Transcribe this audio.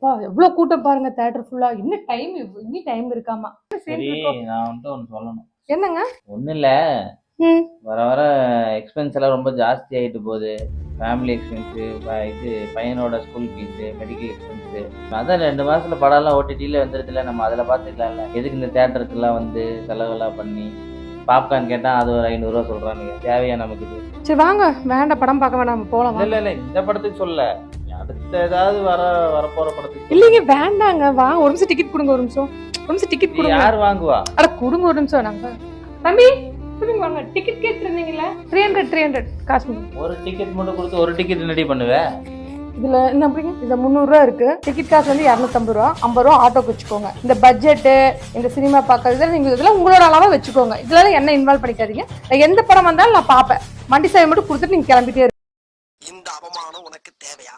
எவ்வளவு கூட்டம் பாருங்க தியேட்டர் ஃபுல்லா. இன்னும் டைம் இருக்காமா. சரி நான் வந்துட்டு ஒன்று சொல்லணும். என்னங்க? ஒன்றும் இல்லை, வர வர எக்ஸ்பென்ஸ் எல்லாம் ரொம்ப ஜாஸ்தி ஆகிட்டு போகுது. ஃபேமிலி எக்ஸ்பென்ஸு, இது பையனோட ஸ்கூல் ஃபீஸு, மெடிக்கல் எக்ஸ்பென்ஸு. அதான் 2 மாதத்தில் படம்லாம் ஓடிடியில் வந்துடுதுல, நம்ம அதில் பார்த்துக்கலாம்ல. எதுக்கு இந்த தேட்டருக்குலாம் வந்து செலவெல்லாம் பண்ணி பாப்கார்ன் கேட்டால் அது ஒரு 500 சொல்கிறானுங்க. தேவையா நமக்கு இது? சரி வாங்க, வேண்டாம் படம் பார்க்க வேண்டாம், நம்ம போலாம். இல்லை இந்த படத்துக்கு சொல்ல, அடுத்த ஏதாவது வரப்போற படத்துக்கு. இல்லைங்க வேண்டாங்க, வாங்க ஒரு நிமிஷம் டிக்கெட் கொடுங்க. ஒரு நிமிஷம் டிக்கெட் கொடுங்க. யார் வாங்குவா? அட கொடுங்க ஒரு நிமிஷம். நாங்க தம்பி கொடுங்க, வாங்க. டிக்கெட் கேட்டிருந்தீங்களா? 300 காசு. ஒரு டிக்கெட் மட்டும் கொடுத்து ஒரு டிக்கெட் ரெடி பண்ணுவேன். இதுல என்ன அப்படிங்க, இதுல 300 ரூபா இருக்கு. டிக்கெட் காசு வந்து 250 ரூபா, 50 ரூபா ஆட்டோக்கு வச்சுக்கோங்க. இந்த பட்ஜெட்டு, இந்த சினிமா பார்க்கறது நீங்க இதெல்லாம் உங்களோட அளவா வச்சுக்கோங்க. இதுல என்ன இன்வால்வ் பண்ணிக்காதீங்க. நான் எந்த படம் வந்தாலும் நான் பார்ப்பேன். வண்டி சாவி மட்டும் கொடுத்துட்டு நீங்க கிளம்பிட்டே. இந்த அவமானம் உனக்கு தேவையா?